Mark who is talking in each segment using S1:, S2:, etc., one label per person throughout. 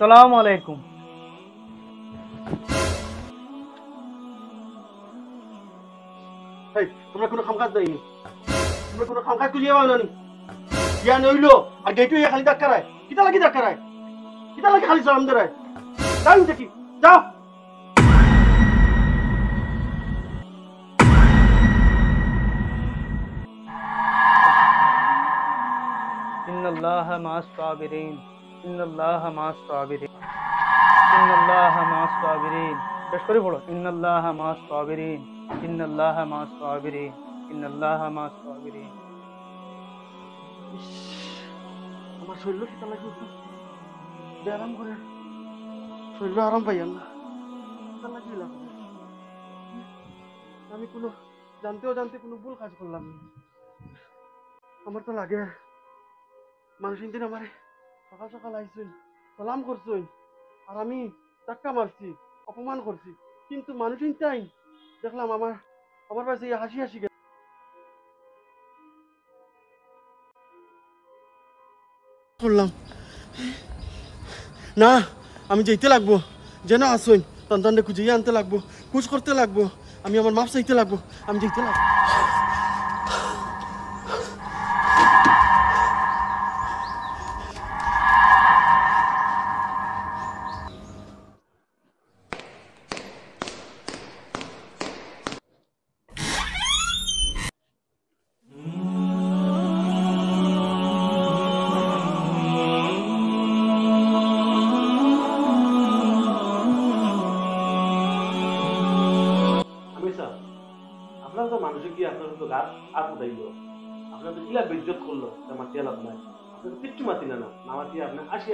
S1: আসসালামু আলাইকুম।
S2: তোমরা কোনো খামকাজ দেয়নি, তোমরা কোনো খামকাজ খুঁজিয়ে পাও না ইয়া নইলো আর গেটু ইয়া খালি ধাক্কারায় কিতা লাগে খালি সালাম দেয় যাও দেখি যাও।
S1: ইন্নাল্লাহা মা'আস সাবিরিন, ইন্নাল্লাহা মা'আস সাবিরিন, ইন্নাল্লাহা মা'আস সাবিরিন। শেষ করে পড়ো, ইন্নাল্লাহা মা'আস সাবিরিন, ইন্নাল্লাহা মা'আস সাবিরিন, ইন্নাল্লাহা মা'আস সাবিরিন।
S2: আমার শরীর কিতা লাগে আরাম করে, শরীর আরাম পাইয়ান না, কিতা লাগিলাম আমি কোনো জানতে কোনো ভুল কাজ করলাম না। আমার তো লাগে মানুষ দিন আমার সকাল সকাল আইসুন সালাম করছুন আর আমি ধাক্কা মারছি, অপমান করছি, কিন্তু মানুষ তাই দেখলাম আমার পাশে হাসি হাসি করলাম না। আমি যেতে লাগবো, যেন আসুন তন্তানটা খুঁজিয়ে আনতে লাগবো, খুঁজ করতে লাগবো, আমি আমার মাপ চাইতে লাগবো, আমি যেতে লাগবো। আপনার তো মানুষে কি আপনার তো গাছ আর উঠাইল, আপনার তো কিলা বিজ্জত করলো মাতি লাভ নাই, আপনার তো কিচ্ছু মাতি না মাতি আপনার আসি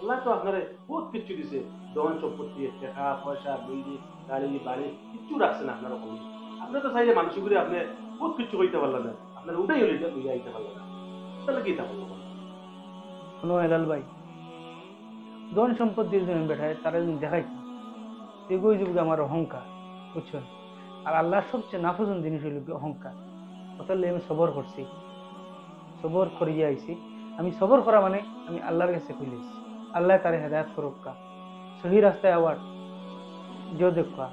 S2: আল্লাহ তো আপনার বহুত কিচ্ছু দিছে, দহন সম্পত্তি টাকা পয়সা বিল্ডিং গাড়ি বাড়ি কিচ্ছু রাখছে না আপনার ওখানে। আপনার তো চাইলে মানুষ করে আপনি বহুত কিচ্ছু হইতে পারলেন না, আপনার উঠাই হলে বুঝে আইতে পারলেন না, তাহলে কি থাকবো।
S1: শোনো হেলাল ভাই, ধন সম্পত্তির জন্য বেঠায় তারা দেখাই এগোই যুগে আমার অহংকার, বুঝছেন? আর আল্লাহর সবচেয়ে নাপসন্দ জিনিস হইল অহংকার। অতলে আমি সবর করছি, সবর করিয়ে আইছি। আমি সবর করা মানে আমি আল্লাহর কাছে খুলেছি, আল্লাহ তার হেদায়ত করুকা, সহি রাস্তায় আবার जो देखा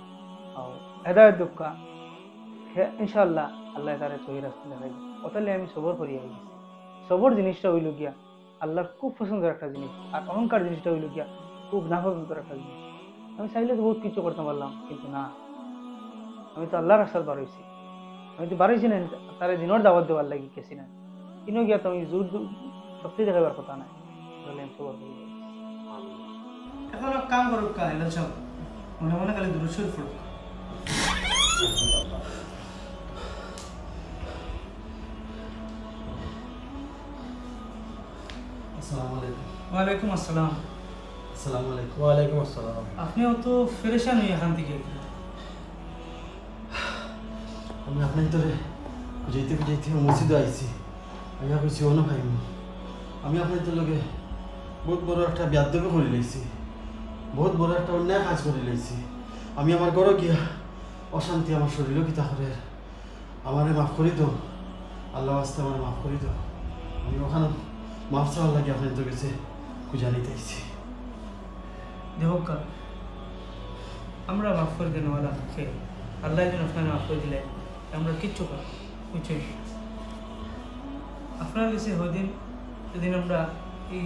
S1: और হেদায়ত দেখা ইনশাআল্লাহ আল্লাহ তার সহি রাস্তা দেখাই। অতলে আমি সবর করিয়ে আইছি। সবর জিনিসটা হইল গিয়া আল্লাহর খুব পছন্দের একটা জিনিস, আর অহংকার জিনিসটা হইল গিয়া খুব নাপসন্দের একটা জিনিস। আমি চাইলে তো বহুত কিছু করতে পারলাম, কিন্তু না, আমি তো আল্লাহর রাস্তায় বার হইছি। আমি তো বাড়াইছি না তার দিনের দাওয়াত দেওয়ার লাগি গেছি না, কিনো গিয়া তো আমি জোর শক্তি দেখাবার কথা নাই। তাহলে আমি সবার করি এখন কাম করুক কা হেলাল সব মনে মনে খালি দুরুদ পড়ুক।
S2: আসসালামু আলাইকুম।
S1: ওয়ালাইকুম আসসালাম।
S2: আসসালামু আলাইকুম। ওয়ালাইকুম আসসালাম।
S1: আপনিও তো ফেরেশান হয়ে এখান থেকে।
S2: আমি আপনার তোরে খুঁজাইতে মসজিদে আইছি, আমি কইছি অন্য ভাইম আমি আপনার তোর লগে বহুত বড় একটা ব্যাধব্য করে লাইছি, বহুত বড় একটা অন্যায় কাজ করে লাইছি। আমি আমার ঘরে গিয়া অশান্তি আমার শরীরও কিতা করে, আমারে মাফ করি তো, আল্লাহ আস্তে আমার মাফ করি তো। আমি ওখানে মাফ চাওয়ার লাগে আপনার তোর কাছে খুঁজা নিতে আইছি।
S1: দেহকা আমরা মাফ করে দেন ওয়ালা খে আল্লাহ যেন আপনার মাফ করে দিলে আমরা কিচ্ছু করি বুঝছেন। আপনার কাছে হদিন সেদিন আমরা এই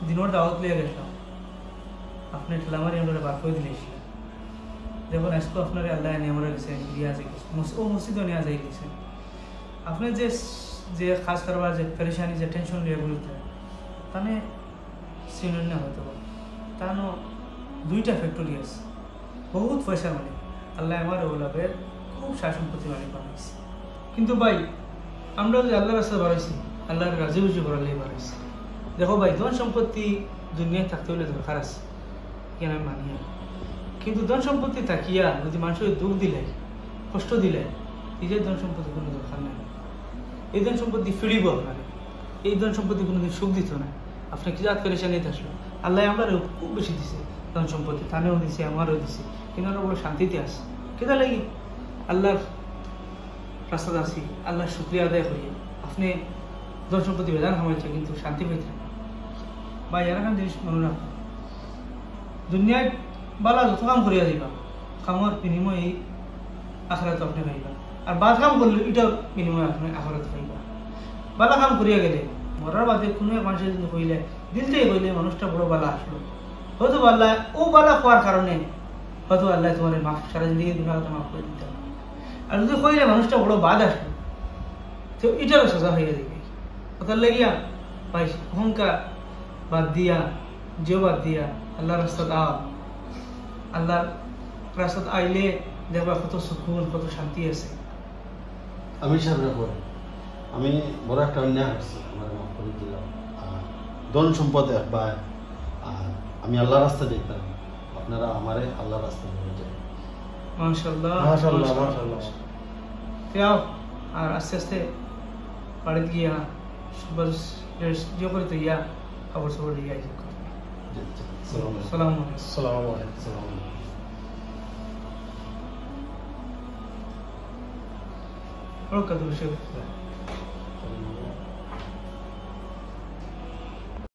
S1: দিনের দাওয়াত লিয়ে গেছিলাম, আপনি ঠেলামারি আমরা বার করে দিলেছিলেন। দেখুন আজকে আপনার আল্লাহ নিয়ে আমরা গেছে নিয়ে আসে ও মসজিদও নিয়ে যাই গেছেন। আপনি যে কাজ করবার যে পরেশানি যে টেনশন লিয়ে বলতে তাহলে সিনিয়র না হয়তো তানো দুইটা ফ্যাক্টরি আছে, বহুত পয়সা মানে আল্লাহ আমার ওলাবের খুব শাসনপতি মানে বানাইছে। কিন্তু ভাই আমরা যদি আল্লাহর রাস্তায় বাড়াইছি, আল্লাহর রাজি উজি করালেই বাড়াইছি। দেখো ভাই ধন সম্পত্তি দুনিয়ায় থাকতে হলে দরকার আছে, কেন আমি মানি, কিন্তু ধন সম্পত্তি থাকিয়া যদি মানুষের দুঃখ দিলে কষ্ট দিলে নিজের ধন সম্পত্তি কোনো দরকার নেই। এই ধন সম্পত্তি ফিরিব আপনার, এই ধন সম্পত্তি কোনোদিন সুখ দিত না। আপনি কি জাত পেরেশানিতে আসলো, আল্লাহ আমরা খুব বেশি দিছে ধন সম্পত্তি, তানেও দিছে আমারও দিছে, কিন্তু আমরা বড় শান্তিতে আসি। কেদা লাগি আল্লাহর রাস্তাতে আসি, আল্লাহর শুক্রিয়া আদায় করি। আপনি ধন সম্পত্তি বেজান খামাইছে কিন্তু শান্তি পাইতে বা এরকম জিনিস মনে রাখুন। দুনিয়ায় বালা যত কাম করিয়া দিবা কামর বিনিময় এই আখরাত আপনি পাইবা আর বাদ কাম করলে এটার বিনিময় আপনি আখরাত পাইবা বালা কাম করিয়া গেলে মরার বাদে কোনো এক মানুষের যদি কইলে দিল থেকে কইলে মানুষটা বড় বালা আসলো হয়তো আল্লাহ ও বালা হওয়ার কারণে হয়তো আল্লাহ তোমার মাফ সারা জিন্দগি গুনাহটা মাফ করে দিতে হবে আর যদি কইলে মানুষটা বড় বাদ আসলো তো এটারও সোজা হয়ে যাবে কথার লাগিয়া ভাই অহংকার বাদ দিয়া যে বাদ দিয়া আল্লাহর রাস্তাত আও আল্লাহর রাস্তাত আইলে দেখবা কত সুকুন কত শান্তি আছে
S2: আমি সামনে পড়ে আমি বড় একটা অন্যায় করছি আমার মাফ করে দিলাম আর ধন সম্পদ একবার আর আমি আল্লাহ রাস্তা দেখতাম আপনারা আমারে আল্লাহ রাস্তা নিয়ে যায়
S1: মাশাআল্লাহ
S2: মাশাআল্লাহ মাশাআল্লাহ
S1: যাও আর আস্তে আস্তে বাড়িতে গিয়া সুপার যে করে তো ইয়া খবর সবর দিয়ে আইসি সালাম
S2: আসসালামু আলাইকুম
S1: ওর কত বিষয়